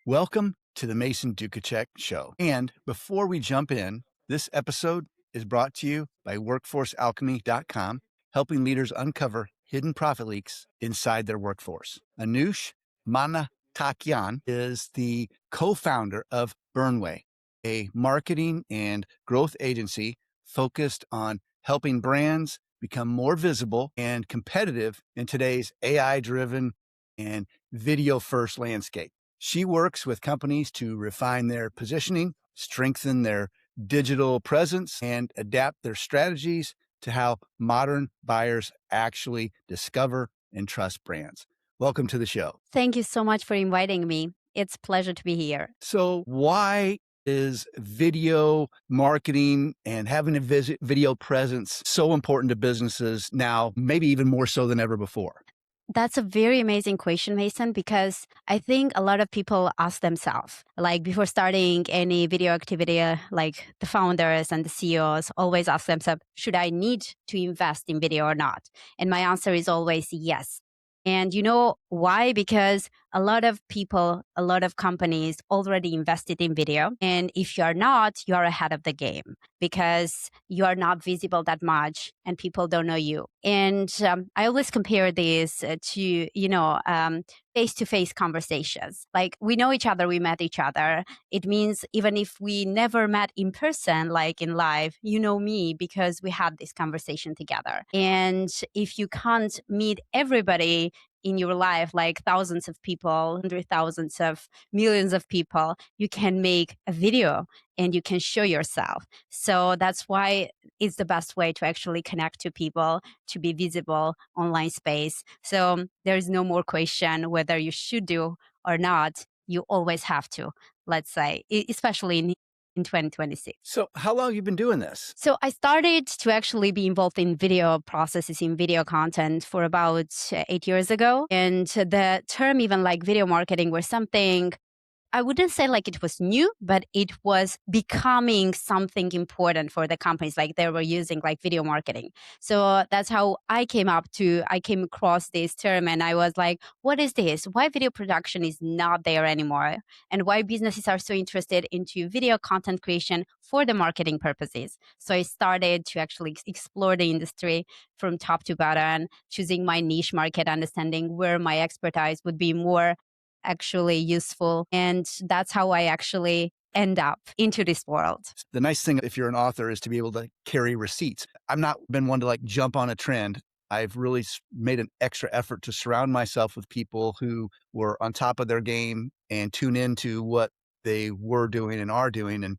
Welcome to the Mason Duchatschek Show. And before we jump in, this episode is brought to you by workforcealchemy.com, helping leaders uncover hidden profit leaks inside their workforce. Anush Mnatsakanyan is the co-founder of Burnway, a marketing and growth agency focused on helping brands become more visible and competitive in today's AI-driven and video-first landscape. She works with companies to refine their positioning, strengthen their digital presence, and adapt their strategies to how modern buyers actually discover and trust brands. Welcome to the show. Thank you so much for inviting me. It's a pleasure to be here. So why is video marketing and having a video presence so important to businesses now, maybe even more so than ever before? That's a very amazing question, Mason, because I think a lot of people ask themselves, like before starting any video activity, like the founders and the CEOs always ask themselves, should I need to invest in video or not? And my answer is always yes. And you know why? Because a lot of people, a lot of companies already invested in video. And if you're not, you're ahead of the game because you are not visible that much and people don't know you. And I always compare this to face-to-face conversations. Like we know each other, we met each other. It means even if we never met in person, like in live, you know me because we had this conversation together. And if you can't meet everybody in your life, like thousands of people, hundred thousands of millions of people, you can make a video and you can show yourself. So that's why it's the best way to actually connect to people, to be visible online space. So there's no more question whether you should do or not. You always have to, let's say, especially in 2026. So how long have you been doing this? So I started to actually be involved in video processes, in video content for about 8 years ago. And the term even like video marketing was something I wouldn't say like it was new, but it was becoming something important for the companies. Like they were using like video marketing. So that's how I came across this term and I was like, what is this? Why video production is not there anymore? And why businesses are so interested into video content creation for the marketing purposes. So I started to actually explore the industry from top to bottom, choosing my niche market, understanding where my expertise would be more actually useful. And that's how I actually end up into this world. The nice thing if you're an author is to be able to carry receipts. I've not been one to like jump on a trend. I've really made an extra effort to surround myself with people who were on top of their game and tune into what they were doing and are doing.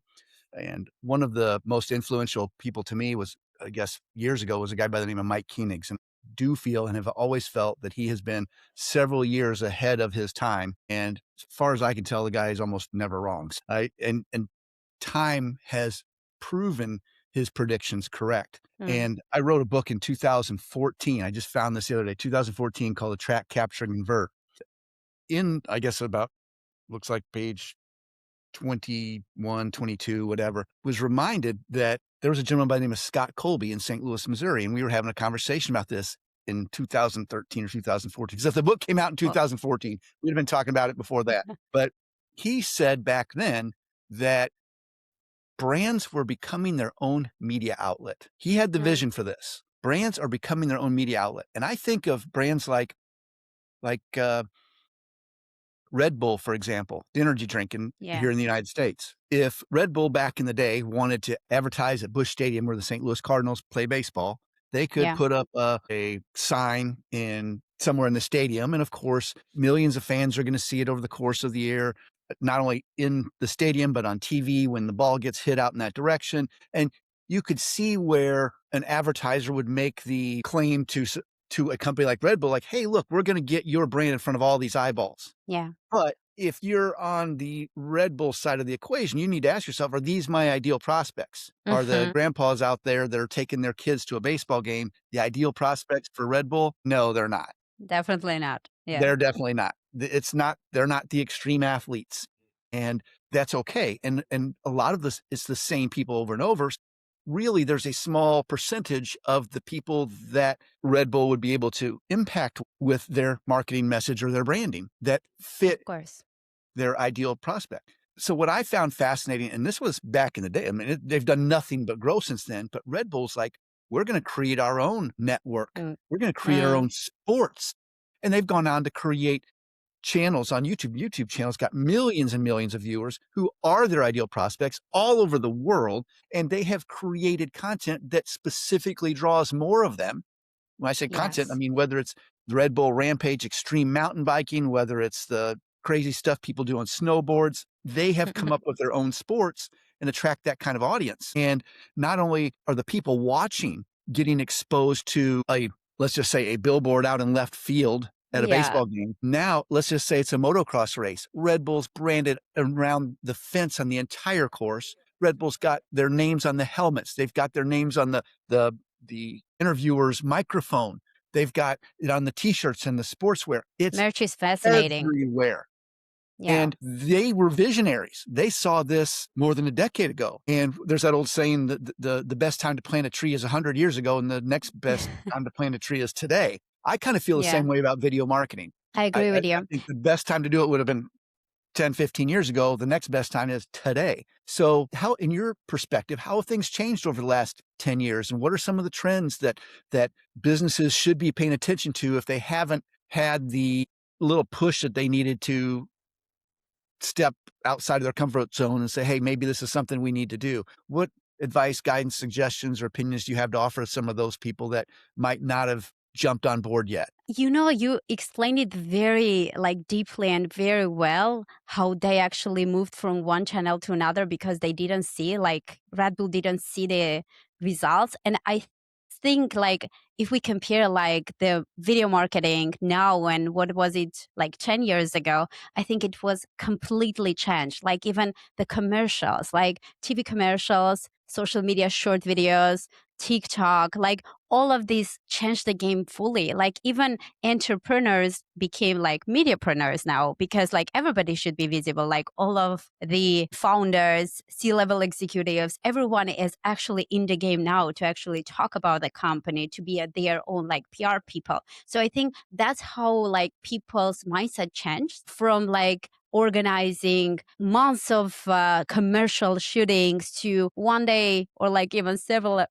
And one of the most influential people to me was, I guess, years ago was a guy by the name of Mike Koenigs. And do feel and have always felt that he has been several years ahead of his time. And as far as I can tell, the guy is almost never wrong. And time has proven his predictions correct. And I wrote a book in 2014. I just found this the other day, 2014, called Attract, Capture, and Convert. In, I guess, about, looks like page 21, 22, whatever, was reminded that there was a gentleman by the name of Scott Colby in St. Louis, Missouri. And we were having a conversation about this in 2013 or 2014. Because if the book came out in 2014, we'd have been talking about it before that. But he said back then that brands were becoming their own media outlet. He had the vision for this. Brands are becoming their own media outlet. And I think of brands like Red Bull, for example, the energy drink here in the United States. If Red Bull back in the day wanted to advertise at Busch Stadium where the St. Louis Cardinals play baseball, they could put up a sign in somewhere in the stadium. And of course, millions of fans are going to see it over the course of the year, not only in the stadium, but on TV when the ball gets hit out in that direction. And you could see where an advertiser would make the claim to a company like Red Bull, like, hey, look, we're going to get your brand in front of all these eyeballs. Yeah. But if you're on the Red Bull side of the equation, you need to ask yourself, are these my ideal prospects? Are the grandpas out there that are taking their kids to a baseball game the ideal prospects for Red Bull? No, they're not. Definitely not. Yeah. They're definitely not. They're not the extreme athletes. And that's okay. And a lot of this, it's the same people over and over. Really, there's a small percentage of the people that Red Bull would be able to impact with their marketing message or their branding that fit their ideal prospect. So what I found fascinating, and this was back in the day, I mean, they've done nothing but grow since then, but Red Bull's like, we're going to create our own network. Mm. We're going to create our Mm. own sports. And they've gone on to create channels on YouTube. YouTube channels got millions and millions of viewers who are their ideal prospects all over the world. And they have created content that specifically draws more of them. When I say content, I Yes. mean, whether it's the Red Bull Rampage extreme mountain biking, whether it's the crazy stuff people do on snowboards, they have come up with their own sports and attract that kind of audience. And not only are the people watching getting exposed to let's just say a billboard out in left field at a Yeah. baseball game. Now, let's just say it's a motocross race. Red Bull's branded around the fence on the entire course. Red Bull's got their names on the helmets. They've got their names on the interviewer's microphone. They've got it on the t-shirts and the sportswear. It's Merch is fascinating. everywhere. Yeah. And they were visionaries. They saw this more than a decade ago. And there's that old saying that the best time to plant a tree is 100 years ago, and the next best time to plant a tree is today. I kind of feel the Yeah. same way about video marketing. I I, agree I, with I you. think the best time to do it would have been 10, 15 years ago. The next best time is today. So how, in your perspective, how have things changed over the last 10 years? And what are some of the trends that businesses should be paying attention to if they haven't had the little push that they needed to step outside of their comfort zone and say, hey, maybe this is something we need to do? What advice, guidance, suggestions, or opinions do you have to offer some of those people that might not have jumped on board yet? You explained it very like deeply and very well how they actually moved from one channel to another because they didn't see like Red Bull didn't see the results. And I think like if we compare like the video marketing now and what was it like 10 years ago, I think it was completely changed. Like even the commercials, like TV commercials, social media short videos, TikTok, like all of these changed the game fully. Like even entrepreneurs became like mediapreneurs now because like everybody should be visible. Like all of the founders, C-level executives, everyone is actually in the game now to actually talk about the company, to be their own like PR people. So I think that's how like people's mindset changed from like organizing months of commercial shootings to one day or like even several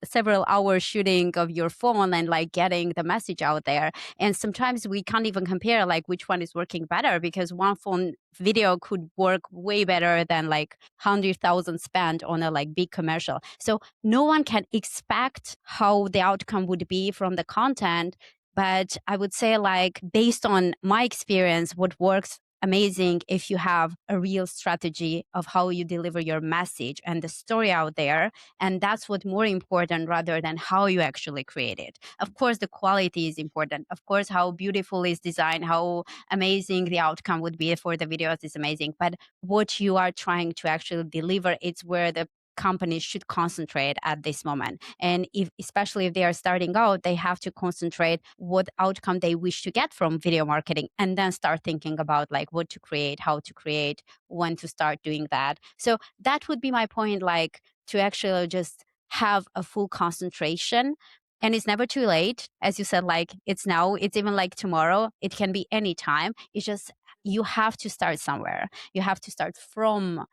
hours shooting of your phone and like getting the message out there. And sometimes we can't even compare like which one is working better because one phone video could work way better than like 100,000 spent on a like big commercial. So no one can expect how the outcome would be from the content. But I would say, like, based on my experience, what works amazing if you have a real strategy of how you deliver your message and the story out there. And that's what more important rather than how you actually create it. Of course, the quality is important. Of course, how beautiful is design, how amazing the outcome would be for the videos is amazing. But what you are trying to actually deliver, it's where the companies should concentrate at this moment. And if especially if they are starting out, they have to concentrate what outcome they wish to get from video marketing and then start thinking about like what to create, how to create, when to start doing that. So that would be my point, like to actually just have a full concentration. And it's never too late. As you said, like it's now, it's even like tomorrow, it can be any time. It's just you have to start somewhere. You have to start from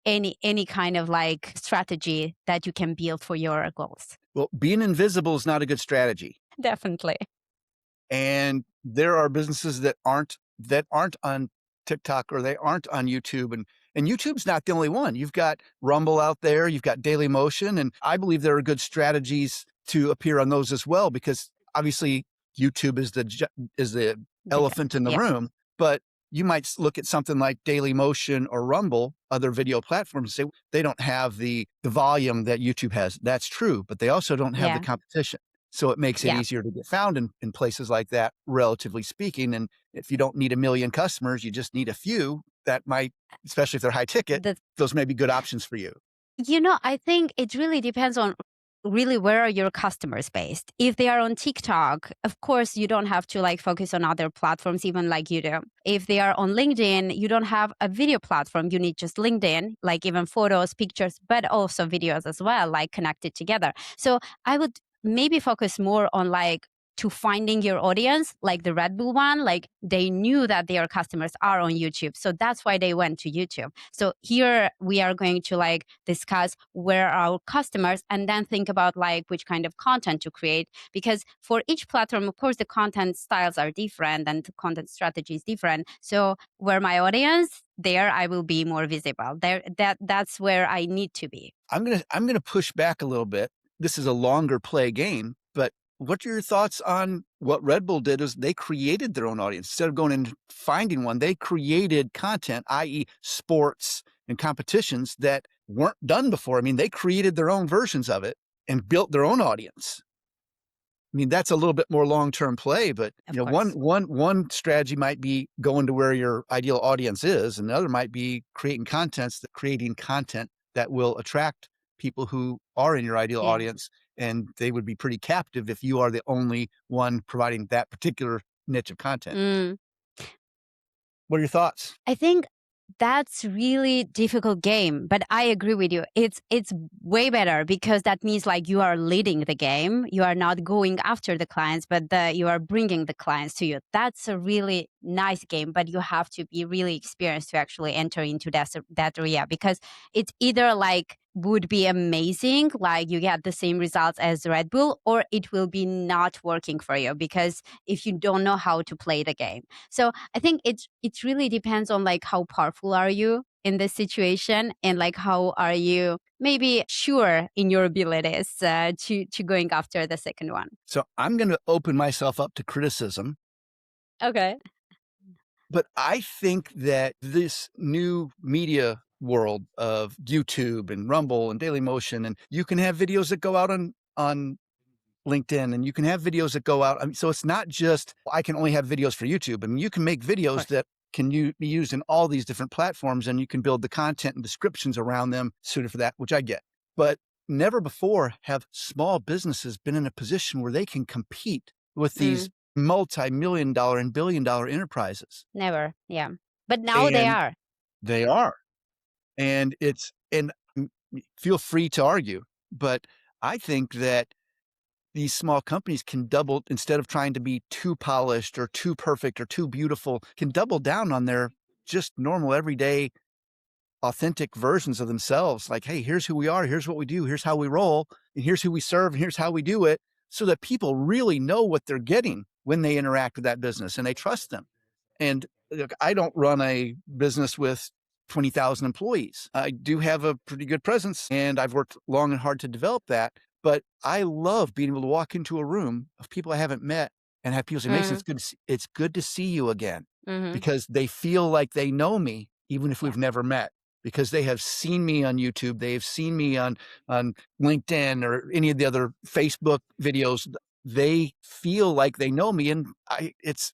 any kind of like strategy that you can build for your goals. Well, being invisible is not a good strategy. Definitely. And there are businesses that aren't on TikTok or they aren't on YouTube, and YouTube's not the only one. You've got Rumble out there, you've got Daily Motion, and I believe there are good strategies to appear on those as well, because obviously YouTube is the Bigger. elephant in the Yeah. room, but you might look at something like Daily Motion or Rumble, other video platforms, and say they don't have the volume that YouTube has. That's true, but they also don't have the Yeah. competition. So it makes it Yeah. easier to get found in places like that, relatively speaking. And if you don't need a million customers, you just need a few that might, especially if they're high ticket, The those may be good options for you. I think it really depends on really where are your customers based. If they are on TikTok, of course, you don't have to like focus on other platforms, even like you do. If they are on LinkedIn, you don't have a video platform. You need just LinkedIn, like even photos, pictures, but also videos as well, like connected together. So I would maybe focus more on like to finding your audience, like the Red Bull one, like they knew that their customers are on YouTube. So that's why they went to YouTube. So here we are going to like discuss where are our customers and then think about like which kind of content to create. Because for each platform, of course, the content styles are different and the content strategy is different. So where my audience, there I will be more visible. That's where I need to be. I'm gonna push back a little bit. This is a longer play game, but what are your thoughts on what Red Bull did is they created their own audience. Instead of going and finding one, they created content, i.e. sports and competitions that weren't done before. I mean, they created their own versions of it and built their own audience. I mean, that's a little bit more long-term play, but Of course. one strategy might be going to where your ideal audience is, and the other might be creating content that will attract people who are in your ideal Yeah. audience, and they would be pretty captive if you are the only one providing that particular niche of content. Mm. What are your thoughts? I think that's really difficult game, but I agree with you. It's way better because that means like you are leading the game. You are not going after the clients, but you are bringing the clients to you. That's a really nice game, but you have to be really experienced to actually enter into that area because it's either like would be amazing, like you get the same results as Red Bull, or it will be not working for you because if you don't know how to play the game. So I think it really depends on like how powerful are you in this situation and like how are you maybe sure in your abilities to going after the second one. So I'm going to open myself up to criticism. Okay. But I think that this new media world of YouTube and Rumble and Daily Motion, and you can have videos that go out on LinkedIn, and you can have videos that go out. I mean, so it's not just I can only have videos for YouTube. I mean, you can make Of videos course. that can be used in all these different platforms, and you can build the content and descriptions around them suited for that, which I get. But never before have small businesses been in a position where they can compete with these Mm, multi-million dollar and billion-dollar enterprises. never. Yeah. But now they And are. they are. And it's and feel free to argue, but I think that these small companies can double instead of trying to be too polished or too perfect or too beautiful, can double down on their just normal everyday authentic versions of themselves. Like, hey, here's who we are, here's what we do, here's how we roll, and here's who we serve, and here's how we do it, so that people really know what they're getting when they interact with that business and they trust them. And look, I don't run a business with 20,000 employees. I do have a pretty good presence and I've worked long and hard to develop that. But I love being able to walk into a room of people I haven't met and have people say, Mason, Mm, it's good to see you again, mm-hmm. because they feel like they know me, even if Yeah. we've never met, because they have seen me on YouTube. They've seen me on LinkedIn or any of the other Facebook videos. They feel like they know me, and it's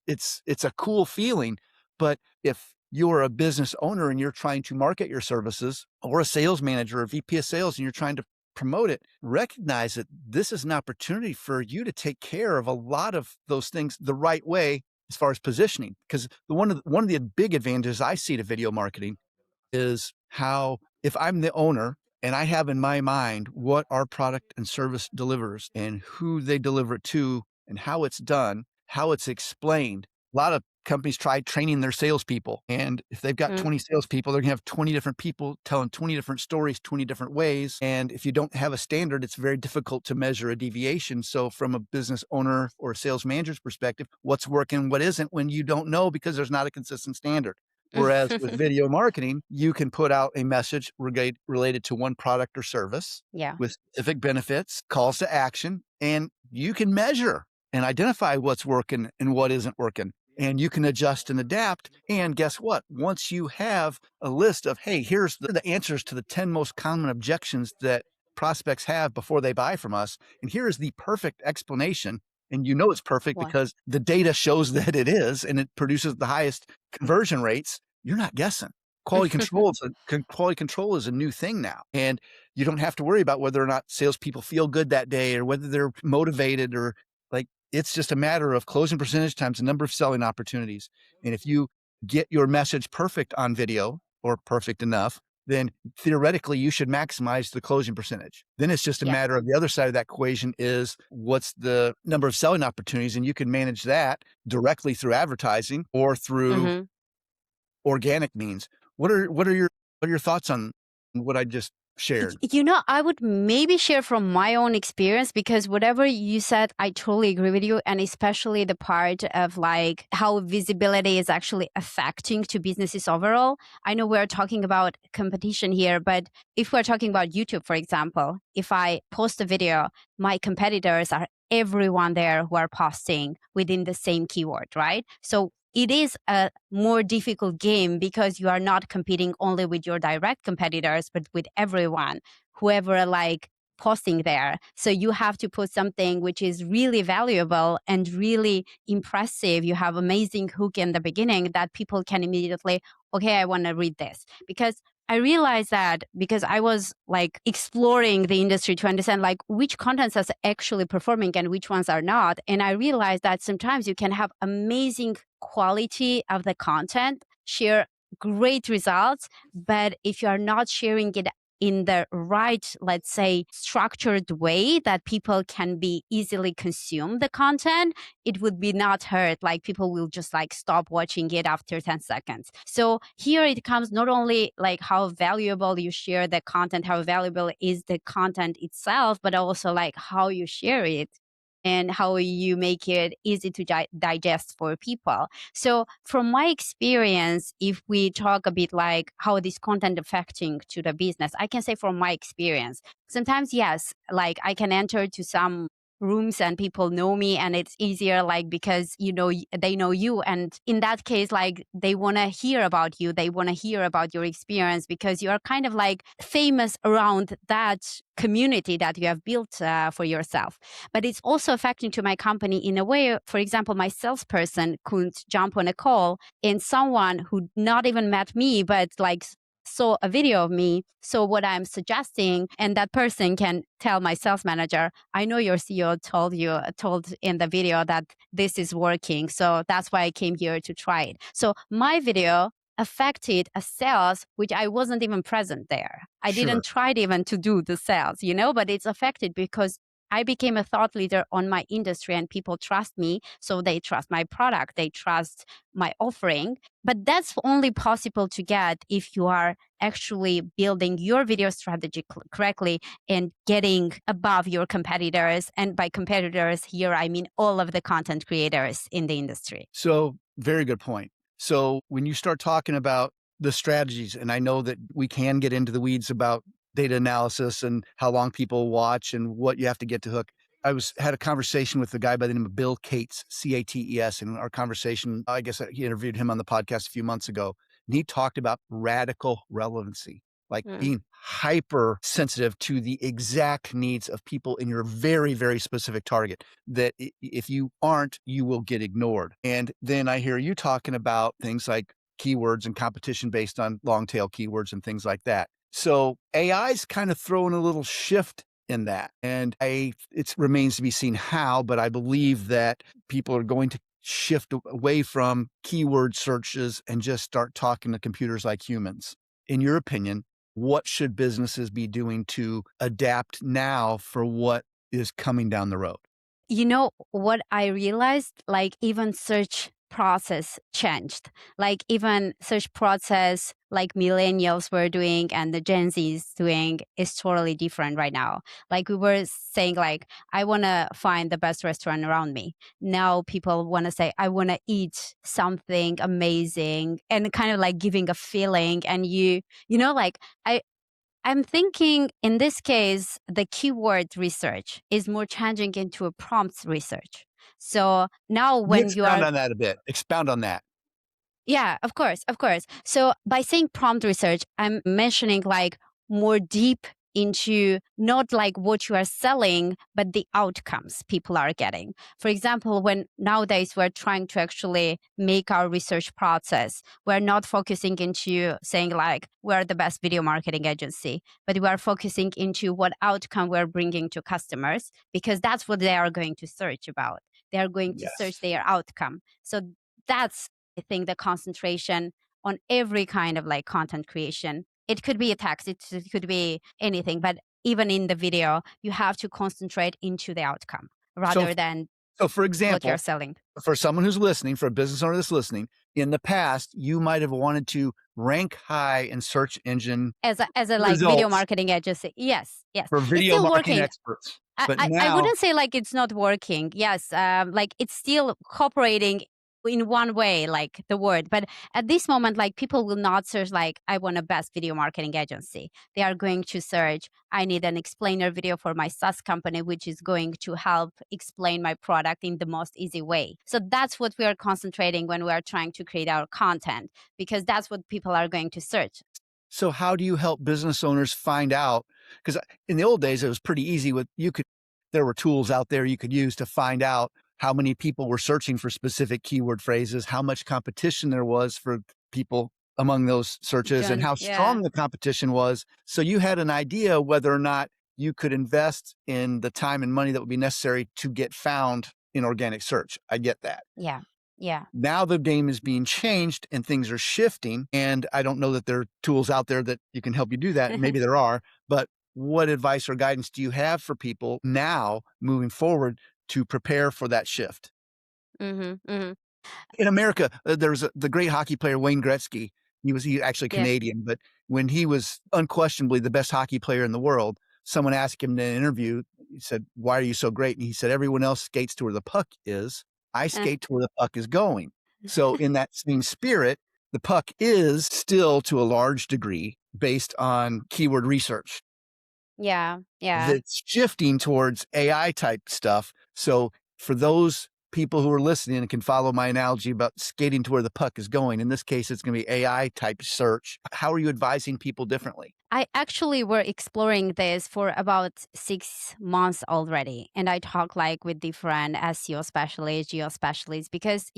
a cool feeling. But if you're a business owner and you're trying to market your services, or a sales manager or VP of sales and you're trying to promote it, recognize that this is an opportunity for you to take care of a lot of those things the right way as far as positioning. Because one of the big advantages I see to video marketing is how, if I'm the owner and I have in my mind what our product and service delivers and who they deliver it to and how it's done, how it's explained. A lot of companies try training their salespeople. And if they've got Mm, 20 salespeople, they're gonna have 20 different people telling 20 different stories, 20 different ways. And if you don't have a standard, it's very difficult to measure a deviation. So from a business owner or a sales manager's perspective, what's working, what isn't, when you don't know because there's not a consistent standard. Whereas with video marketing, you can put out a message related to one product or service yeah. with specific benefits, calls to action, and you can measure and identify what's working and what isn't working. And you can adjust and adapt. And guess what? Once you have a list of, hey, here's the answers to the 10 most common objections that prospects have before they buy from us, and here's the perfect explanation. And you know it's perfect What? because the data shows that it is, and it produces the highest conversion rates. You're not guessing. Quality control is a new thing now, and you don't have to worry about whether or not salespeople feel good that day or whether they're motivated, or like, it's just a matter of closing percentage times the number of selling opportunities. And if you get your message perfect on video or perfect enough, then theoretically you should maximize the closing percentage. Then it's just a Yeah. matter of the other side of that equation is what's the number of selling opportunities, and you can manage that directly through advertising or through Mhm. organic means. What are your thoughts on what I just shared? I would maybe share from my own experience because whatever you said, I totally agree with you. And especially the part of like how visibility is actually affecting to businesses overall. I know we're talking about competition here, but if we're talking about YouTube, for example, if I post a video, my competitors are everyone there who are posting within the same keyword, right? So it is a more difficult game because you are not competing only with your direct competitors, but with everyone, whoever like posting there. So you have to put something which is really valuable and really impressive. You have amazing hook in the beginning that people can immediately, okay, I want to read this. Because I realized that because I was like exploring the industry to understand like which contents are actually performing and which ones are not. And I realized that sometimes you can have amazing quality of the content, share great results, but if you are not sharing it in the right, let's say, structured way that people can be easily consume the content, it would be not hurt. Like people will just like stop watching it after 10 seconds. So here it comes not only like how valuable you share the content, how valuable is the content itself, but also like how you share it and how you make it easy to digest for people. So from my experience, if we talk a bit like how this content affecting to the business, I can say from my experience, sometimes yes, like I can enter to some rooms and people know me and it's easier like because they know you, and in that case like they want to hear about you, they want to hear about your experience because you are kind of like famous around that community that you have built for yourself. But it's also affecting to my company in a way. For example, my salesperson could jump on a call and someone who not even met me but like saw a video of me, saw what I'm suggesting, and that person can tell my sales manager, I know your CEO told in the video that this is working, so that's why I came here to try it. So my video affected a sales which I wasn't even present there. I Sure. didn't try even to do the sales, but it's affected because I became a thought leader on my industry and people trust me. So they trust my product, they trust my offering. But that's only possible to get if you are actually building your video strategy correctly and getting above your competitors. And by competitors here, I mean all of the content creators in the industry. So, very good point. So, when you start talking about the strategies, and I know that we can get into the weeds about data analysis and how long people watch and what you have to get to hook. Had a conversation with a guy by the name of Bill Cates, Cates, and our conversation, I guess he interviewed him on the podcast a few months ago, and he talked about radical relevancy, like Mm. being hyper sensitive to the exact needs of people in your very, very specific target that if you aren't, you will get ignored. And then I hear you talking about things like keywords and competition based on long tail keywords and things like that. So AI's kind of throwing a little shift in that. And it remains to be seen how, but I believe that people are going to shift away from keyword searches and just start talking to computers like humans. In your opinion, what should businesses be doing to adapt now for what is coming down the road? You know what I realized? Like even search process changed. Like even search process like millennials were doing and the Gen Z's doing is totally different right now. Like we were saying like I want to find the best restaurant around me. Now people want to say I want to eat something amazing and kind of like giving a feeling, and like I'm thinking in this case, the keyword research is more changing into a prompts research. So now Can you when you expound are on that a bit? Expound on that. yeah, of course, of course. So by saying prompt research, I'm mentioning like more deep into not like what you are selling, but the outcomes people are getting. For example, when nowadays we're trying to actually make our research process, we're not focusing into saying like we're the best video marketing agency, but we are focusing into what outcome we're bringing to customers because that's what they are going to search about. They are going to search Yes. their outcome. So that's I think the concentration on every kind of like content creation, It could be a text, it could be anything, but even in the video, you have to concentrate into the outcome So, rather than for what you're example, selling. for someone who's listening, for a business owner that's listening, in the past, you might have wanted to rank high in search engine As a, like, video results marketing agency. Yes, yes. for It's video still marketing working. experts. I But I I now wouldn't say, like, it's not working. Yes, like, it's still cooperating in one way, like, the word, but at this moment, like, people will not search, like, "I want a best video marketing agency." They are going to search, "I need an explainer video for my SaaS company, which is going to help explain my product in the most easy way." So that's what we are concentrating when we are trying to create our content, because that's what people are going to search. So how do you help business owners find out? Because in the old days, it was pretty easy with there were tools out there you could use to find out how many people were searching for specific keyword phrases, how much competition there was for people among those searches, and how Yeah. strong the competition was. So you had an idea whether or not you could invest in the time and money that would be necessary to get found in organic search. I get that. Yeah. Yeah. Now the game is being changed and things are shifting. And I don't know that there are tools out there that you can help you do that. Maybe there are, but what advice or guidance do you have for people now moving forward to prepare for that shift? Mhm, mhm. In America, there's the great hockey player Wayne Gretzky. He actually Yeah. Canadian, but when he was unquestionably the best hockey player in the world, someone asked him in an interview, he said, "Why are you so great?" And he said, "Everyone else skates to where the puck is. I Uh. skate to where the puck is going." So in that same spirit, the puck is still to a large degree based on keyword research Yeah, yeah. that's shifting towards AI type stuff. So for those people who are listening and can follow my analogy about skating to where the puck is going, in this case, it's going to be AI type search. How are you advising people differently? I actually were exploring this for about 6 months already. And I talk like with different SEO specialists, geo specialists, because,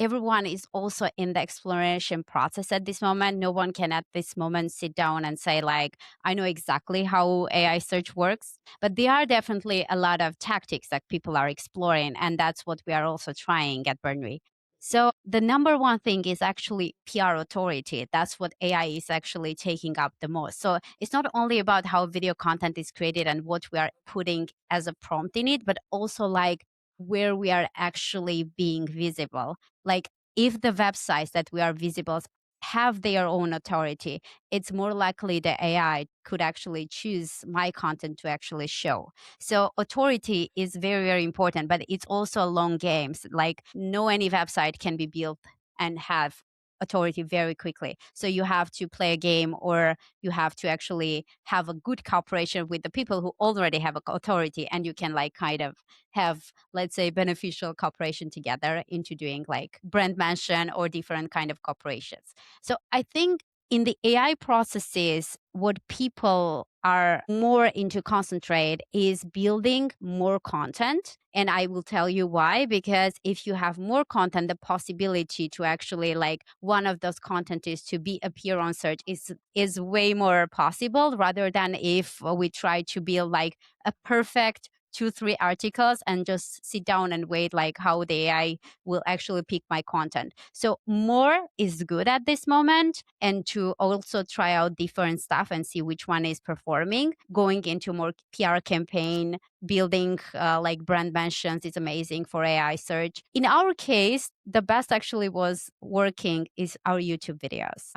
everyone is also in the exploration process at this moment. No one can at this moment sit down and say, like, I know exactly how AI search works. But there are definitely a lot of tactics that people are exploring. And that's what we are also trying at Burnry. So the number one thing is actually PR authority. That's what AI is actually taking up the most. So it's not only about how video content is created and what we are putting as a prompt in it, but also like where we are actually being visible. Like if the websites that we are visible have their own authority, it's more likely the AI could actually choose my content to actually show. So authority is very, very important, but it's also a long game. Like no any website can be built and have authority very quickly. So you have to play a game or you have to actually have a good cooperation with the people who already have a authority and you can like kind of have, let's say, beneficial cooperation together into doing like brand mention or different kind of corporations. So I think in the AI processes, what people are more into concentrate is building more content. And I will tell you why, because if you have more content, the possibility to actually like one of those content is to be appear on search is way more possible rather than if we try to build like a perfect 2 3 articles and just sit down and wait like how the AI will actually pick my content. So more is good at this moment and to also try out different stuff and see which one is performing. Going into more PR campaign, building like brand mentions is amazing for AI search. In our case, the best actually was working is our YouTube videos.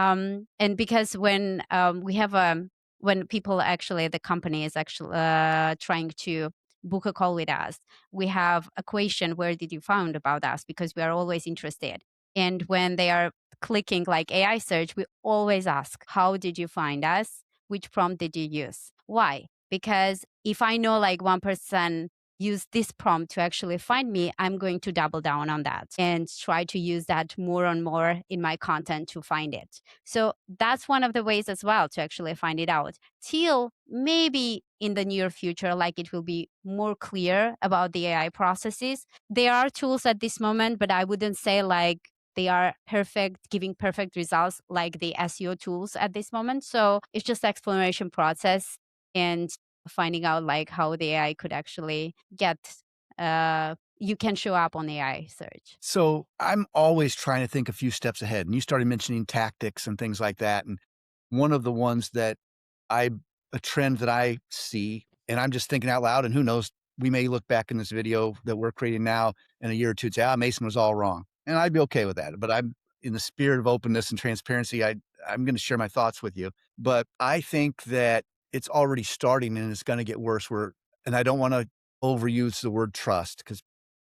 And because when we have when people actually the company is actually trying to book a call with us, we have a question, where did you found about us? Because we are always interested. And when they are clicking like AI search, we always ask, how did you find us? Which prompt did you use? Why? Because if I know like one person used this prompt to actually find me, I'm going to double down on that and try to use that more and more in my content to find it. So that's one of the ways as well to actually find it out. Till maybe in the near future, like it will be more clear about the AI processes. There are tools at this moment, but I wouldn't say like they are perfect, giving perfect results like the SEO tools at this moment. So it's just exploration process and finding out like how the AI could actually get you can show up on AI search. So I'm always trying to think a few steps ahead. And you started mentioning tactics and things like that. one of the ones that I a trend that I see, and I'm just thinking out loud, and who knows, we may look back in this video that we're creating now in a year or 2 and say, "Ah, Mason was all wrong." And I'd be okay with that, but I'm in the spirit of openness and transparency, I'm gonna share my thoughts with you. But I think that it's already starting and it's gonna get worse where and I don't wanna overuse the word trust because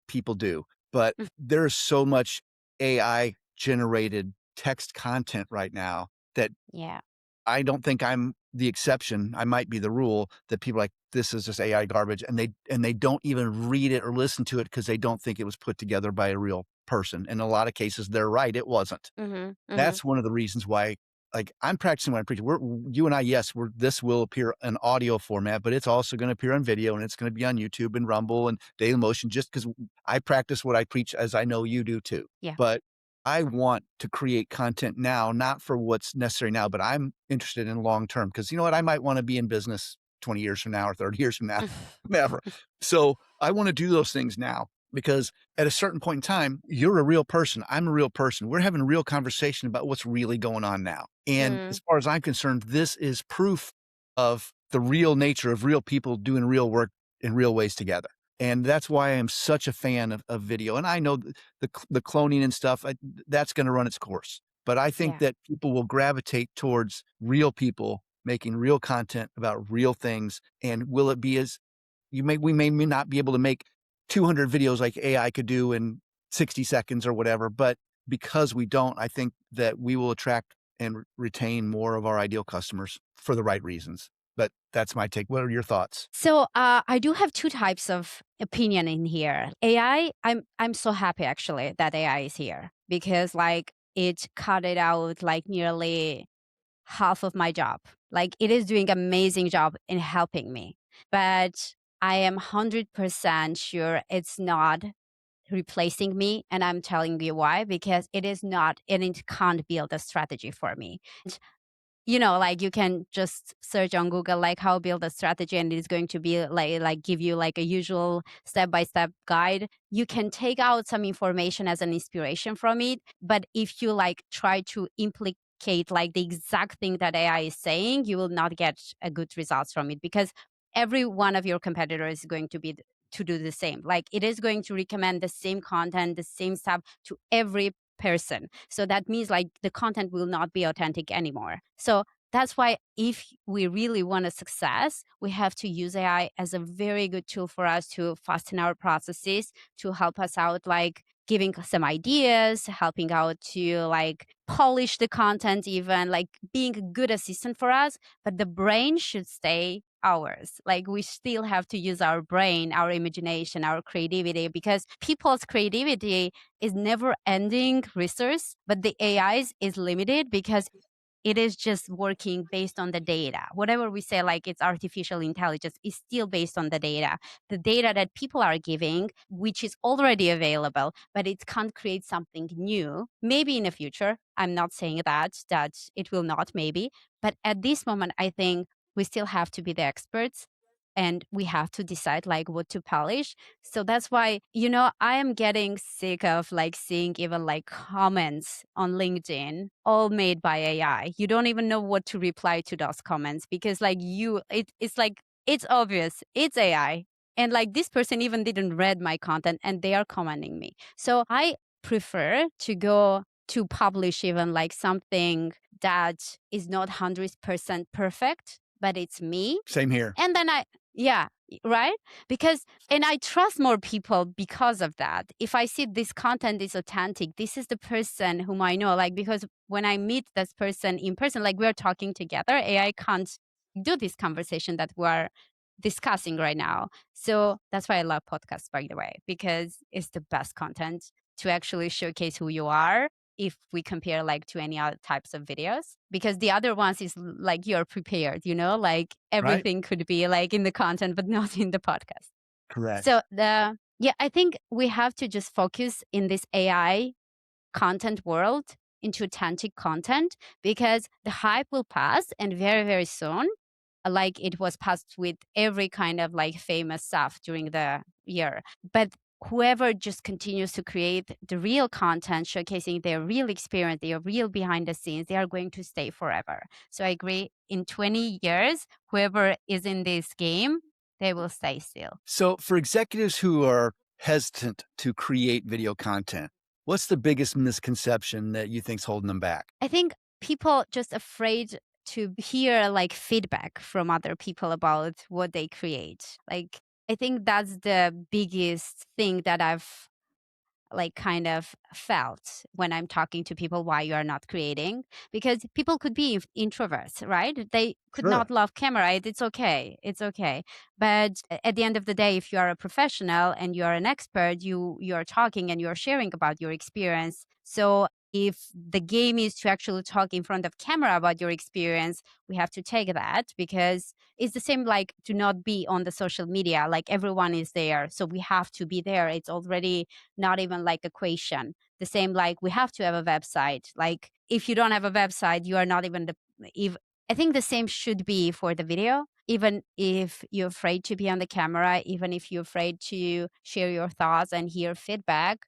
people do, but Mm. there's so much AI generated text content right now that Yeah. I don't think I'm the exception. I might be the rule that people are like, "This is just AI garbage," and they don't even read it or listen to it because they don't think it was put together by a real person. In a lot of cases, they're right, it wasn't. Mhm. Mhm. That's one of the reasons why, like, I'm practicing what I'm preaching. We're you and I, yes, this will appear in audio format, but it's also gonna appear on video, and it's gonna be on YouTube and Rumble and Dailymotion just because I practice what I preach as I know you do too. Yeah. But I want to create content now, not for what's necessary now, but I'm interested in long term because you know what? I might wanna be in business 20 years from now or 30 years from now, never. So, I wanna do those things now because at a certain point in time, you're a real person. I'm a real person. We're having a real conversation about what's really going on now. And as Mm. far as I'm concerned, this is proof of the real nature of real people doing real work in real ways together. And that's why I am such a fan of video. And I know the cloning and stuff, that's going to run its course. But I think Yeah. that people will gravitate towards real people making real content about real things. And will it be as we may not be able to make 200 videos like AI could do in 60 seconds or whatever, but because we don't, I think that we will attract and retain more of our ideal customers for the right reasons. But that's my take. What are your thoughts? So I do have two types of opinion in here. AI, I'm so happy actually that AI is here because like it cut it out like nearly half of my job. Like it is doing amazing job in helping me. But I am 100% sure it's not replacing me. And I'm telling you why, because it is not, and it can't build a strategy for me. Like you can just search on Google like how build a strategy and it's going to be like give you like a usual step-by-step guide. You can take out some information as an inspiration from it, but if you like try to implicate like the exact thing that AI is saying, you will not get a good results from it because every one of your competitors is going to be to do the same. Like it is going to recommend the same content, the same stuff to every person. So that means like the content will not be authentic anymore. So that's why if we really want a success, we have to use AI as a very good tool for us to fasten our processes, to help us out like giving some ideas, helping out to like polish the content even, like being a good assistant for us, but the brain should stay ours. Like we still have to use our brain, our imagination, our creativity because people's creativity is never ending resource, but the AI's is limited because it is just working based on the data. Whatever we say, like it's artificial intelligence, is still based on the data. The data that people are giving, which is already available, but it can't create something new. Maybe in the future, I'm not saying that it will not, maybe. But at this moment, I think we still have to be the experts and we have to decide like what to polish. So that's why, I am getting sick of like seeing even like comments on LinkedIn all made by AI. You don't even know what to reply to those comments because like it's like it's obvious it's AI. And like this person even didn't read my content and they are commenting me. So I prefer to go to publish even like something that is not 100% perfect, but it's me. Same here. And then yeah, right? Because, and I trust more people because of that. If I see this content is authentic, this is the person whom I know, like, because when I meet this person in person, like we're talking together, AI can't do this conversation that we're discussing right now. So that's why I love podcasts, by the way, because it's the best content to actually showcase who you are if we compare like to any other types of videos, because the other ones is like you're prepared, like Right? everything could be like in the content but not in the podcast. Correct. So I think we have to just focus in this AI content world into authentic content because the hype will pass and very very soon, like it was passed with every kind of like famous stuff during the year. But whoever just continues to create the real content showcasing their real experience, their real behind the scenes, they are going to stay forever. So I agree, in 20 years, whoever is in this game, they will stay still. So, for executives who are hesitant to create video content, what's the biggest misconception that you think's holding them back? I think people just afraid to hear like feedback from other people about what they create. Like I think that's the biggest thing that I've like kind of felt when I'm talking to people why you are not creating, because people could be introverts, right? They could Sure. not love camera. It's okay. It's okay. But at the end of the day, if you are a professional and you are an expert, you're talking and you're sharing about your experience. So if the game is to actually talk in front of camera about your experience, we have to take that, because it's the same like to not be on the social media. Like everyone is there. So we have to be there. It's already not even like equation. The same like we have to have a website. Like if you don't have a website, you are not even the if I think the same should be for the video. Even if you're afraid to be on the camera, even if you're afraid to share your thoughts and hear feedback,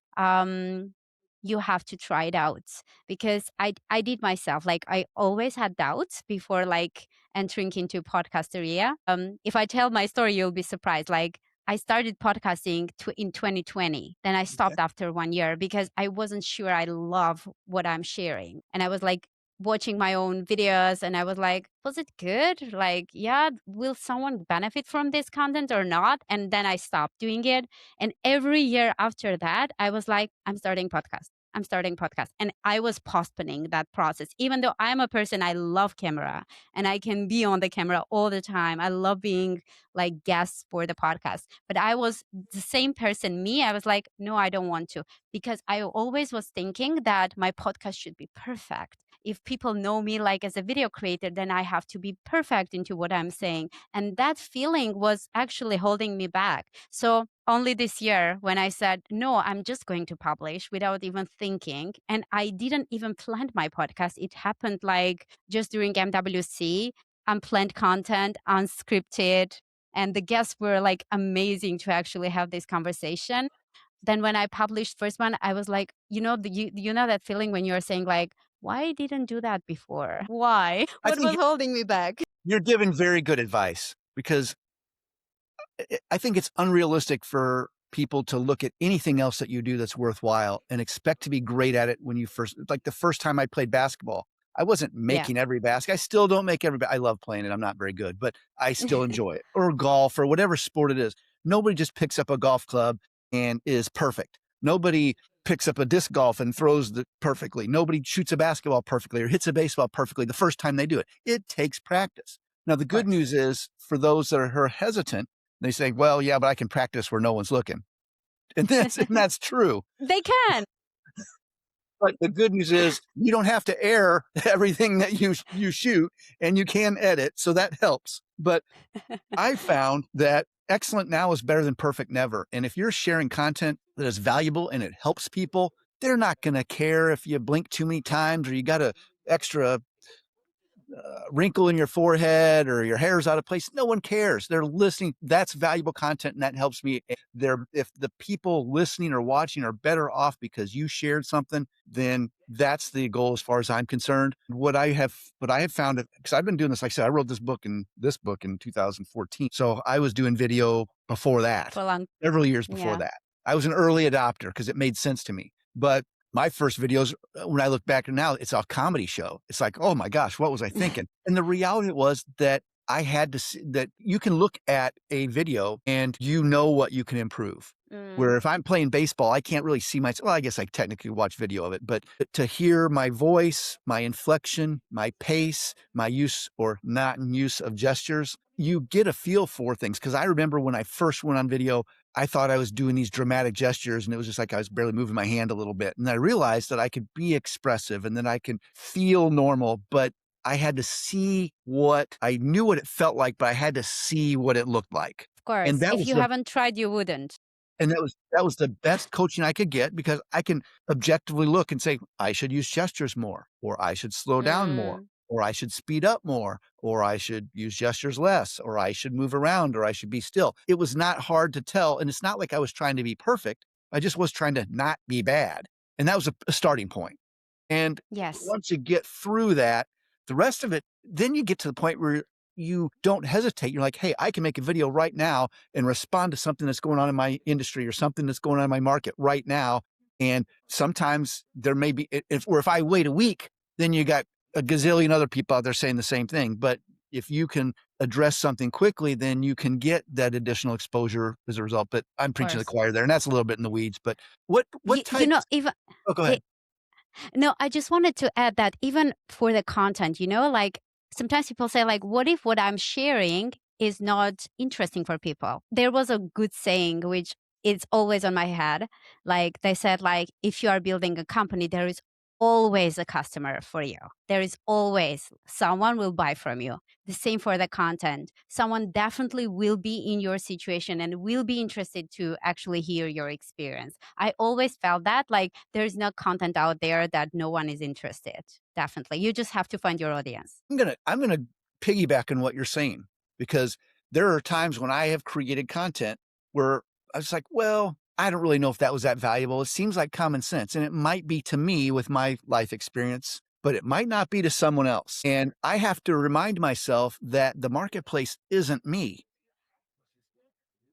you have to try it out, because I did myself. Like I always had doubts before like entering into podcast area. If I tell my story, you'll be surprised. Like I started podcasting in 2020. Then I Okay. stopped after 1 year because I wasn't sure I love what I'm sharing. And I was like watching my own videos and I was like, was it good? Like, yeah, will someone benefit from this content or not? And then I stopped doing it. And every year after that, I was like, I'm starting podcast. I'm starting podcast. And I was postponing that process, even though I'm a person, I love camera and I can be on the camera all the time. I love being like guests for the podcast. But I was the same person, me. I was like, no, I don't want to, because I always was thinking that my podcast should be perfect. If people know me like as a video creator, then I have to be perfect into what I'm saying. And that feeling was actually holding me back. So only this year when I said, no, I'm just going to publish without even thinking. And I didn't even plan my podcast. It happened like just during MWC, unplanned content, unscripted. And the guests were like amazing to actually have this conversation. Then when I published first one, I was like, you know that feeling when you're saying like, why I didn't do that before? Why? I What was think holding me back? you're giving very good advice because I think it's unrealistic for people to look at anything else that you do that's worthwhile and expect to be great at it when you first, like the first time I played basketball, I wasn't Yeah. making every basket. I still don't make every, I love playing it. I'm not very good, but I still enjoy it, or golf or whatever sport it is. Nobody just picks up a golf club and is perfect. Nobody picks up a disc golf and throws it perfectly. Nobody shoots a basketball perfectly or hits a baseball perfectly the first time they do it. It takes practice. Now, the Of good course. news is for those that are hesitant, they say, well, yeah, but I can practice where no one's looking. And that's true. They can. But the good news is you don't have to air everything that you shoot, and you can edit. So that helps. But I found that excellent now is better than perfect never. And if you're sharing content that is valuable and it helps people, they're not going to care if you blink too many times or you got a extra wrinkle in your forehead or your hair's out of place. No one cares. They're listening. That's valuable content, and that helps me. If the people listening or watching are better off because you shared something, then that's the goal as far as I'm concerned. What I have found, because I've been doing this, like I said, I wrote this book in 2014. So I was doing video before that, For a long. several years before Yeah. that. I was an early adopter because it made sense to me. But my first videos, when I look back now, it's a comedy show. It's like, oh my gosh, what was I thinking? And the reality was that I had to see that you can look at a video and you know what you can improve. Mm, Where if I'm playing baseball, I can't really see myself. Well, I guess I technically watch video of it, but to hear my voice, my inflection, my pace, my use or not use of gestures, you get a feel for things. Cause I remember when I first went on video, I thought I was doing these dramatic gestures and it was just like I was barely moving my hand a little bit. And I realized that I could be expressive and then I can feel normal, but I had to see I knew what it felt like, but I had to see what it looked like. of And course. that If was you the haven't tried, you wouldn't. that was the best coaching I could get because I can objectively look and say, I should use gestures more, or I should slow down more, Mm, or I should speed up more, or I should use gestures less, or I should move around, or I should be still. It was not hard to tell. And it's not like I was trying to be perfect. I just was trying to not be bad. And that was a starting point. And Yes. once you get through that, the rest of it, then you get to the point where you don't hesitate. You're like, hey, I can make a video right now and respond to something that's going on in my industry or something that's going on in my market right now. And sometimes there may be, if I wait a week, then you got a gazillion other people out there saying the same thing. But if you can address something quickly, then you can get that additional exposure as a result. But I'm Of preaching to the course. choir there, and that's a little bit in the weeds. But what types? Even Oh, go ahead. no, I just wanted to add that even for the content, like sometimes people say like, what if what I'm sharing is not interesting for people? There was a good saying which is always on my head. Like they said, like if you are building a company, there is always a customer for you. There is always someone will buy from you. The same for the content. Someone definitely will be in your situation and will be interested to actually hear your experience. I always felt that like there's no content out there that no one is interested. Definitely. You just have to find your audience. I'm gonna piggyback on what you're saying because there are times when I have created content where I was like, well, I don't really know if that was that valuable. It seems like common sense, and it might be to me with my life experience, but it might not be to someone else. And I have to remind myself that the marketplace isn't me.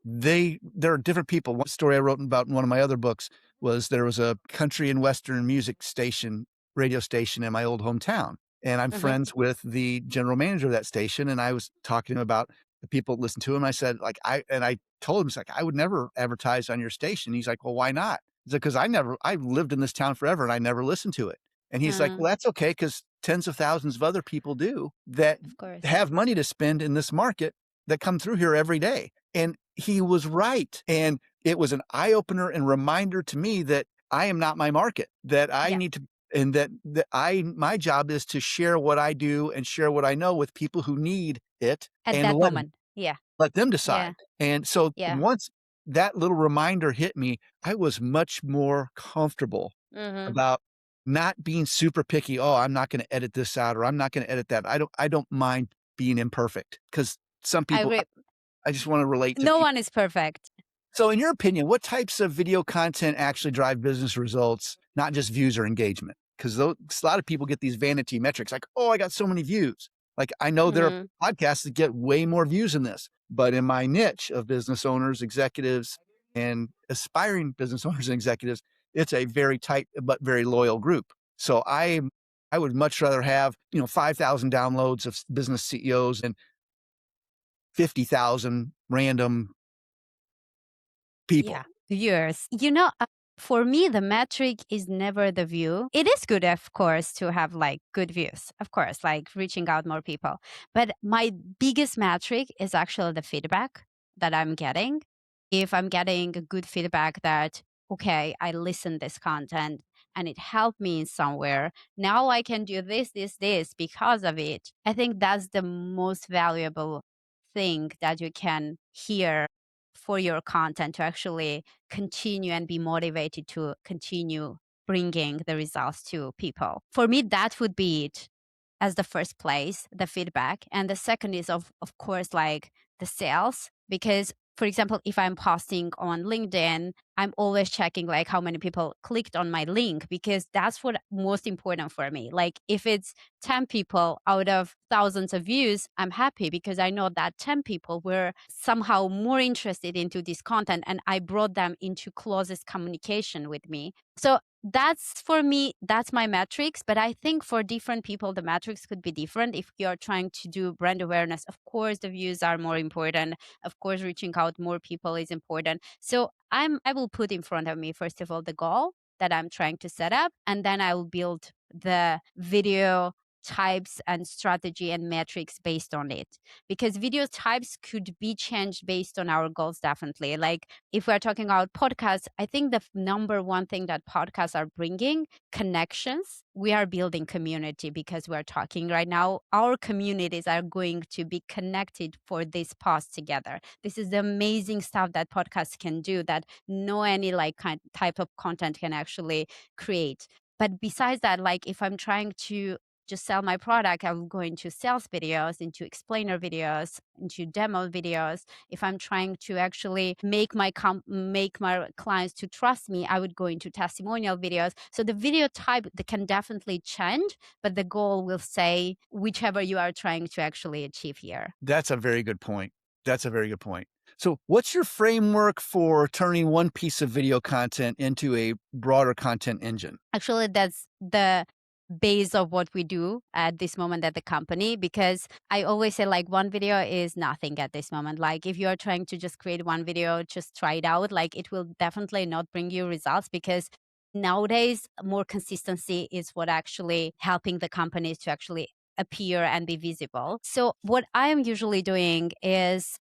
There are different people. One story I wrote about in one of my other books was there was a country and western music station, radio station in my old hometown, and I'm Hmm. friends with the general manager of that station, and I was talking to him about the people that listen to him. I said, like, I told him, it's like, "I would never advertise on your station." He's like, "Well, why not?" He's like, "'Cause I lived in this town forever, and I never listened to it." And he's like, Uh, "Well, that's okay, because tens of thousands of other people do that of course. have money to spend in this market that come through here every day." And he was right. And it was an eye opener and reminder to me that I am not my market, that I Yeah. need to, and my job is to share what I do and share what I know with people who need it At and that moment. Yeah. let them Yeah. decide. And so Yeah. once that little reminder hit me, I was much more comfortable Hmm. about not being super picky. Oh, I'm not going to edit this out or I'm not going to edit that. I don't mind being imperfect because some I people agree. I just want to relate to No people. one is perfect. So in your opinion, what types of video content actually drive business results, not just views or engagement? Because a lot of people get these vanity metrics like, oh, I got so many views. Like I know there are Hmm. podcasts that get way more views than this, but in my niche of business owners, executives, and aspiring business owners and executives, it's a very tight but very loyal group. So I would much rather have 5,000 downloads of business CEOs and 50,000 random Yeah, people. viewers. For me, the metric is never the view. It is good, of course, to have like good views, of course, like reaching out more people. But my biggest metric is actually the feedback that I'm getting. If I'm getting a good feedback that, okay, I listened this content and it helped me in somewhere. Now I can do this because of it. I think that's the most valuable thing that you can hear for your content to actually continue and be motivated to continue bringing the results to people. For me, that would be it as the first place, the feedback. And the second is of course like the sales. Because for example, if I'm posting on LinkedIn, I'm always checking like how many people clicked on my link because that's what most important for me. Like if it's 10 people out of thousands of views, I'm happy because I know that 10 people were somehow more interested into this content and I brought them into closest communication with me. So that's for me, that's my metrics. But I think for different people, the metrics could be different. If you're trying to do brand awareness, of course, the views are more important. Of course, reaching out more people is important. So I will put in front of me, first of all, the goal that I'm trying to set up, and then I will build the video types and strategy and metrics based on it, because video types could be changed based on our goals. Definitely, like if we're talking about podcasts, I think the number one thing that podcasts are bringing connections. We are building community because we're talking right now. Our communities are going to be connected for this pause together. This is the amazing stuff that podcasts can do that no any like type of content can actually create. But besides that, like if I'm trying to just sell my product, I will go into sales videos, into explainer videos, into demo videos. If I'm trying to actually make my clients to trust me, I would go into testimonial videos. So the video type that can definitely change, but the goal will say whichever you are trying to actually achieve here. That's a very good point. That's a very good point. So, what's your framework for turning one piece of video content into a broader content engine? Actually, that's the base of what we do at this moment at the company, because I always say like one video is nothing at this moment. Like if you are trying to just create one video, just try it out. Like it will definitely not bring you results, because nowadays more consistency is what actually helping the companies to actually appear and be visible. So what I am usually doing is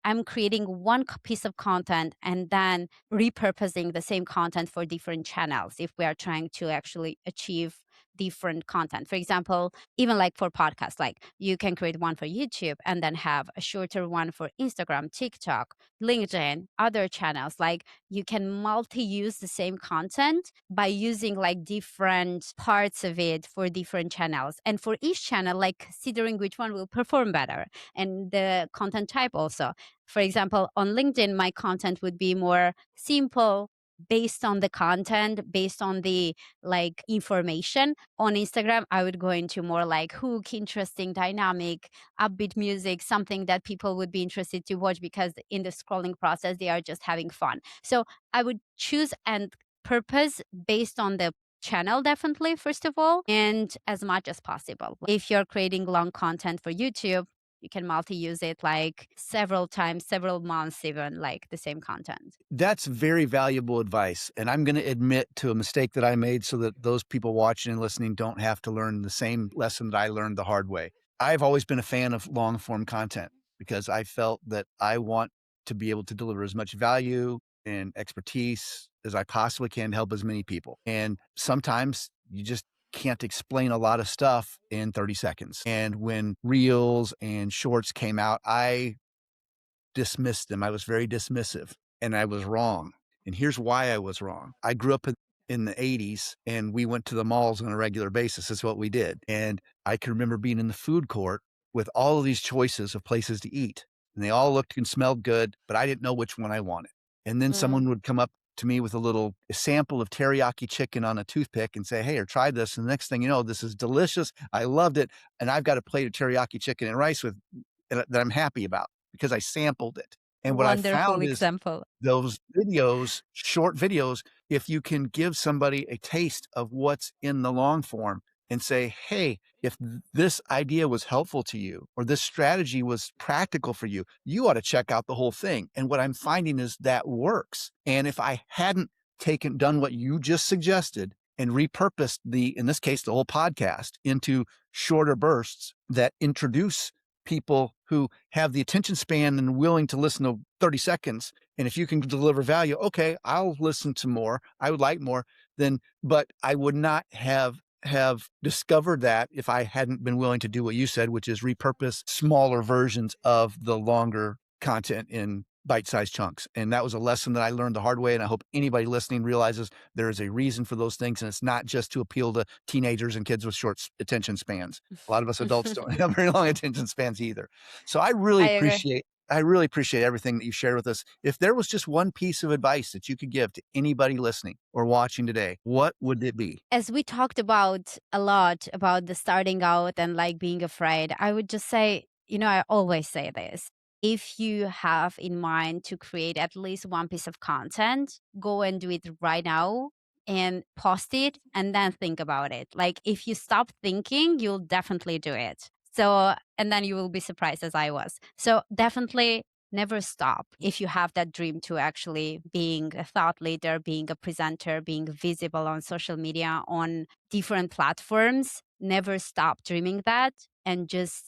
I'm creating one piece of content and then repurposing the same content for different channels if we are trying to actually achieve different content. For example, even like for podcasts, like you can create one for YouTube and then have a shorter one for Instagram, TikTok, LinkedIn, other channels. Like you can multi-use the same content by using like different parts of it for different channels. And for each channel, like considering which one will perform better and the content type also. For example, on LinkedIn, my content would be more simple, based on the content, based on the like information. On Instagram, I would go into more like hook, interesting, dynamic, upbeat music, something that people would be interested to watch, because in the scrolling process, they are just having fun. So I would choose and purpose based on the channel, definitely, first of all, and as much as possible. If you're creating long content for YouTube, you can multi-use it like several times, several months, even like the same content. That's very valuable advice. And I'm going to admit to a mistake that I made so that those people watching and listening don't have to learn the same lesson that I learned the hard way. I've always been a fan of long form content because I felt that I want to be able to deliver as much value and expertise as I possibly can to help as many people. And sometimes you just can't explain a lot of stuff in 30 seconds. And when reels and shorts came out, I dismissed them. I was very dismissive, and I was wrong. And here's why I was wrong. I grew up in the 80s, and we went to the malls on a regular basis. That's what we did. And I can remember being in the food court with all of these choices of places to eat. And they all looked and smelled good, but I didn't know which one I wanted. And then Mm. someone would come up to me with a little sample of teriyaki chicken on a toothpick and say, "Hey, or try this." And the next thing you know, this is delicious. I loved it. And I've got a plate of teriyaki chicken and rice with that I'm happy about because I sampled it. And what I Wonderful found is example. those videos, short videos, if you can give somebody a taste of what's in the long form and say, "Hey, if this idea was helpful to you or this strategy was practical for you, you ought to check out the whole thing." And what I'm finding is that works. And if I hadn't done what you just suggested and repurposed in this case, the whole podcast into shorter bursts that introduce people who have the attention span and willing to listen to 30 seconds. And if you can deliver value, okay, I'll listen to more. I would like more then, but I would not have discovered that if I hadn't been willing to do what you said, which is repurpose smaller versions of the longer content in bite-sized chunks. And that was a lesson that I learned the hard way. And I hope anybody listening realizes there is a reason for those things. And it's not just to appeal to teenagers and kids with short attention spans. A lot of us adults don't have very long attention spans either. So I agree. I really appreciate everything that you shared with us. If there was just one piece of advice that you could give to anybody listening or watching today, what would it be? As we talked about a lot about the starting out and like being afraid, I would just say, I always say this. If you have in mind to create at least one piece of content, go and do it right now and post it and then think about it. Like if you stop thinking, you'll definitely do it. So, and then you will be surprised as I was. So, definitely never stop if you have that dream to actually being a thought leader, being a presenter, being visible on social media, on different platforms. Never stop dreaming that and just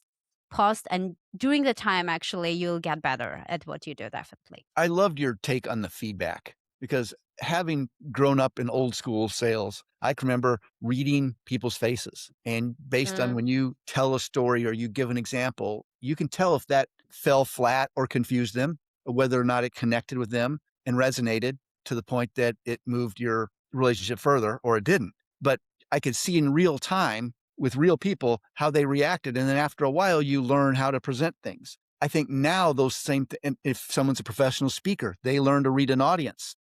post. And during the time, actually, you'll get better at what you do, definitely. I loved your take on the feedback because having grown up in old school sales, I can remember reading people's faces. And based on Mm. when you tell a story or you give an example, you can tell if that fell flat or confused them, or whether or not it connected with them and resonated to the point that it moved your relationship further or it didn't. But I could see in real time with real people, how they reacted. And then after a while, you learn how to present things. I think now those and if someone's a professional speaker, they learn to read an audience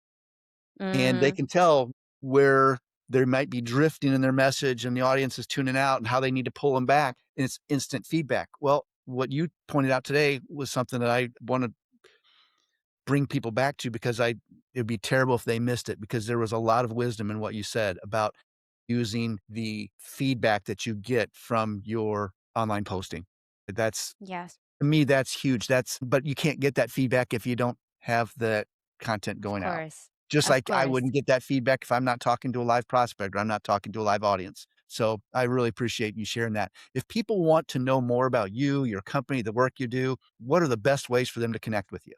and they Mhm. can tell where they might be drifting in their message and the audience is tuning out and how they need to pull them back. And it's instant feedback. Well, what you pointed out today was something that I want to bring people back to because it'd be terrible if they missed it because there was a lot of wisdom in what you said about using the feedback that you get from your online posting. That's Yes, to me, that's huge. But you can't get that feedback if you don't have the content of going out. course. Just Of like I course. wouldn't get that feedback if I'm not talking to a live prospect or I'm not talking to a live audience. So I really appreciate you sharing that. If people want to know more about you, your company, the work you do, what are the best ways for them to connect with you?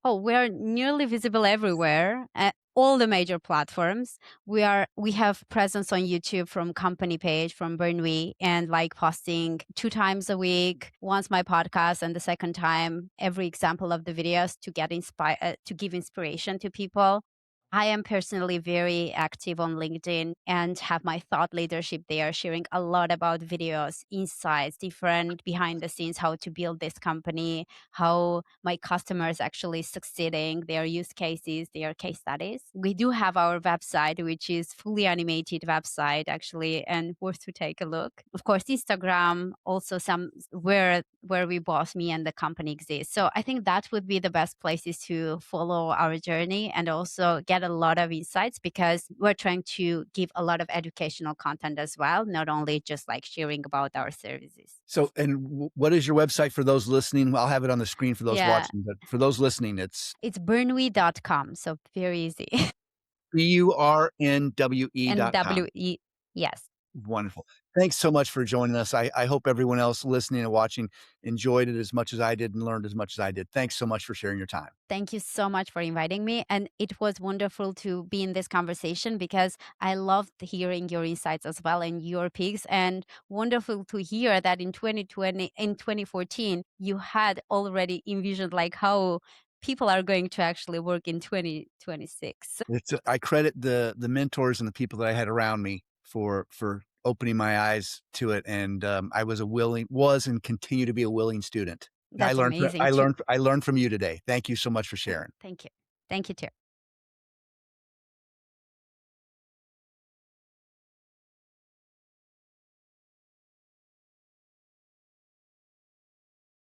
Oh, we're nearly visible everywhere at all the major platforms. We have presence on YouTube from company page from Burnwe and like posting 2 times a week, once my podcast and the second time every example of the videos to get inspired to give inspiration to people. I am personally very active on LinkedIn and have my thought leadership there, sharing a lot about videos, insights, different behind the scenes, how to build this company, how my customers actually succeeding, their use cases, their case studies. We do have our website, which is fully animated website actually, and worth to take a look. Of course, Instagram, also some where we both me and the company exist. So I think that would be the best places to follow our journey and also get a lot of insights because we're trying to give a lot of educational content as well, not only just like sharing about our services. So, and what is your website for those listening? I'll have it on the screen for those Yeah, watching, but for those listening, it's it's burnwe.com, so very easy. And BURNWE.com. WE, yes. Wonderful. Thanks so much for joining us. I hope everyone else listening and watching enjoyed it as much as I did and learned as much as I did. Thanks so much for sharing your time. Thank you so much for inviting me. And it was wonderful to be in this conversation because I loved hearing your insights as well and your picks. And wonderful to hear that in 2020, in 2014, you had already envisioned like how people are going to actually work in 2026. I credit the mentors and the people that I had around me for opening my eyes to it, and I was and continue to be a willing student. That's amazing too. I learned from you today. Thank you so much for sharing. Thank you. Thank you too.